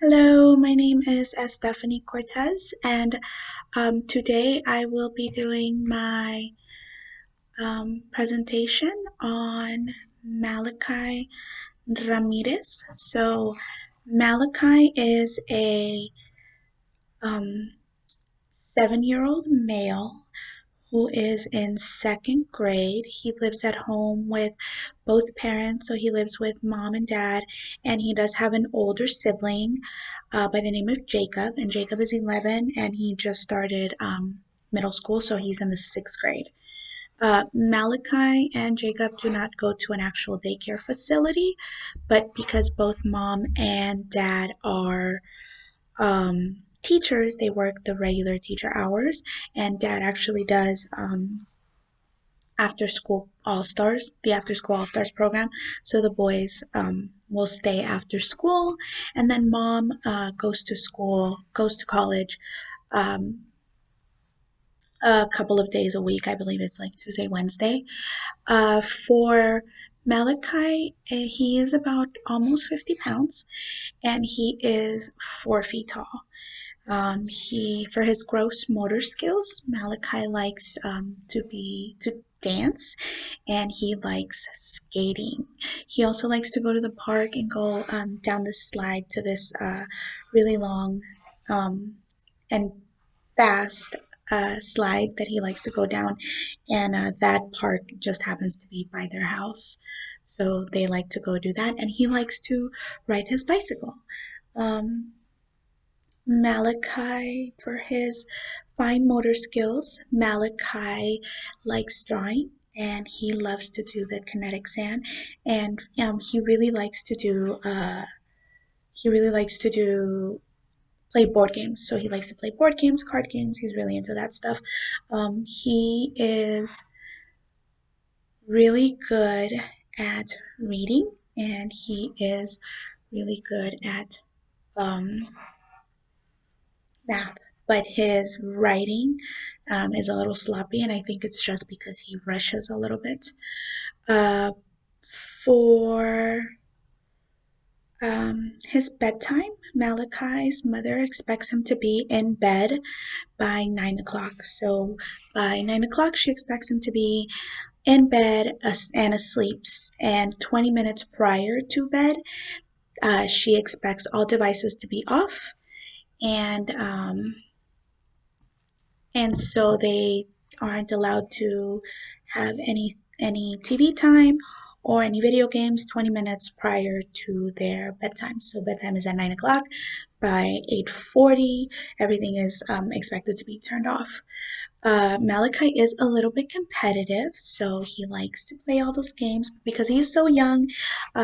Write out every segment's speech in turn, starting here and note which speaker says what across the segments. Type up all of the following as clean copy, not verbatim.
Speaker 1: Hello, my name is Stephanie Cortez, and today I will be doing my presentation on Malachi Ramirez. So, Malachi is a 7-year-old male who is in second grade. He lives at home with both parents, so he lives with mom and dad, and he does have an older sibling by the name of Jacob, and Jacob is 11 and he just started middle school, so he's in the sixth grade. Malachi and Jacob do not go to an actual daycare facility, but because both mom and dad are teachers, they work the regular teacher hours, and dad actually does after school all stars the after school all stars program, so the boys will stay after school, and then mom goes to college um, a couple of days a week. I believe it's like Tuesday, Wednesday. For Malachi, he is about almost 50 pounds, and he is 4 feet tall. He, for his gross motor skills, Malachi likes to dance, and he likes skating. He also likes to go to the park and go down the slide to this really long um, and fast slide that he likes to go down, and that park just happens to be by their house. So they like to go do that, and he likes to ride his bicycle. Um, Malachi, for his fine motor skills, Malachi likes drawing and he loves to do the kinetic sand, and he really likes to do play board games. So he likes to play board games, card games. He's really into that stuff. He is really good at reading, and he is really good at um, math, but his writing is a little sloppy, and I think it's just because he rushes a little bit. Uh, for his bedtime, Malachi's mother expects him to be in bed by 9 o'clock. So by 9 o'clock, she expects him to be in bed and asleep. And 20 minutes prior to bed, she expects all devices to be off, and so they aren't allowed to have any TV time or any video games 20 minutes prior to their bedtime. So bedtime is at 9 o'clock. By 8:40, everything is expected to be turned off. Malachi is a little bit competitive, so he likes to play all those games. Because he's so young,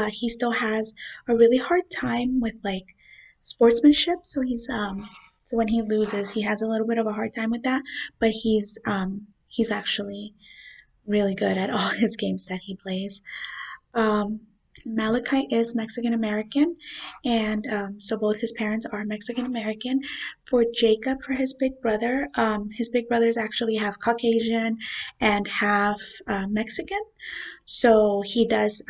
Speaker 1: he still has a really hard time with like sportsmanship. So when he loses, he has a little bit of a hard time with that. But he's actually really good at all his games that he plays. Um, Malachi is Mexican American, and so both his parents are Mexican American. For Jacob, for his big brother is actually half Caucasian and half Mexican. So he does.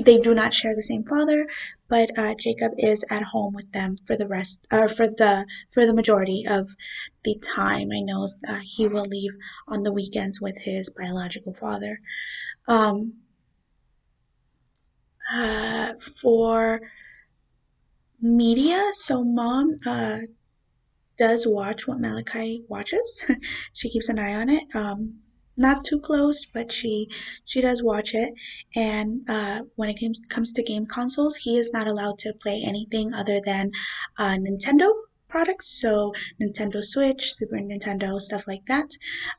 Speaker 1: They do not share the same father, but Jacob is at home with them for the rest, or for the majority of the time. I know he will leave on the weekends with his biological father. Um, for media, so mom does watch what Malachi watches. She keeps an eye on it. Not too close, but she does watch it. And when it comes to game consoles, he is not allowed to play anything other than Nintendo products. So Nintendo Switch, Super Nintendo, stuff like that.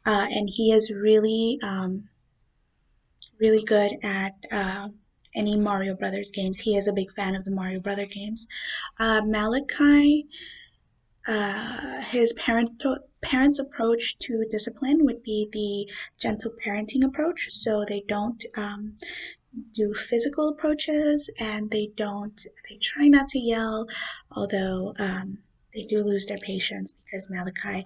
Speaker 1: And he is really good at any Mario Brothers games. He is a big fan of the Mario Brother games. Malachi, his parents' approach to discipline would be the gentle parenting approach. So they don't do physical approaches, and they try not to yell, although they do lose their patience because Malachi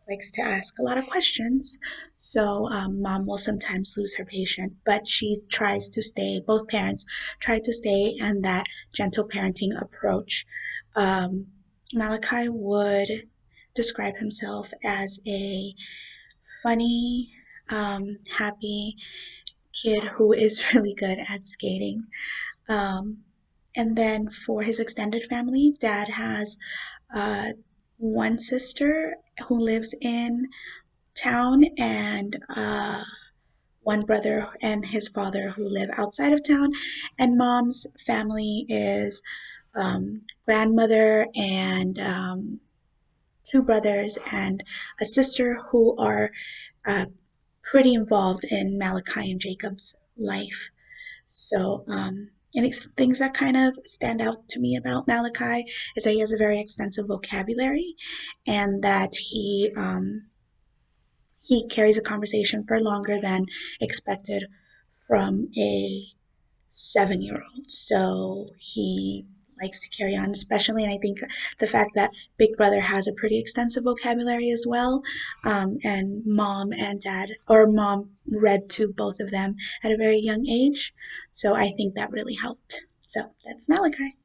Speaker 1: likes to ask a lot of questions. So mom will sometimes lose her patience, but she tries to stay, both parents try to stay in that gentle parenting approach. Um, Malachi would describe himself as a funny, happy kid who is really good at skating. Um, and then for his extended family, dad has uh, one sister who lives in town and one brother and his father who live outside of town. And mom's family is grandmother and two brothers and a sister who are uh, pretty involved in Malachi and Jacob's life. So, and it's things that kind of stand out to me about Malachi is that he has a very extensive vocabulary, and that he carries a conversation for longer than expected from a 7-year-old. So he likes to carry on, especially, and I think the fact that Big Brother has a pretty extensive vocabulary as well, and mom and dad, or mom read to both of them at a very young age. So I think that really helped. So that's Malachi.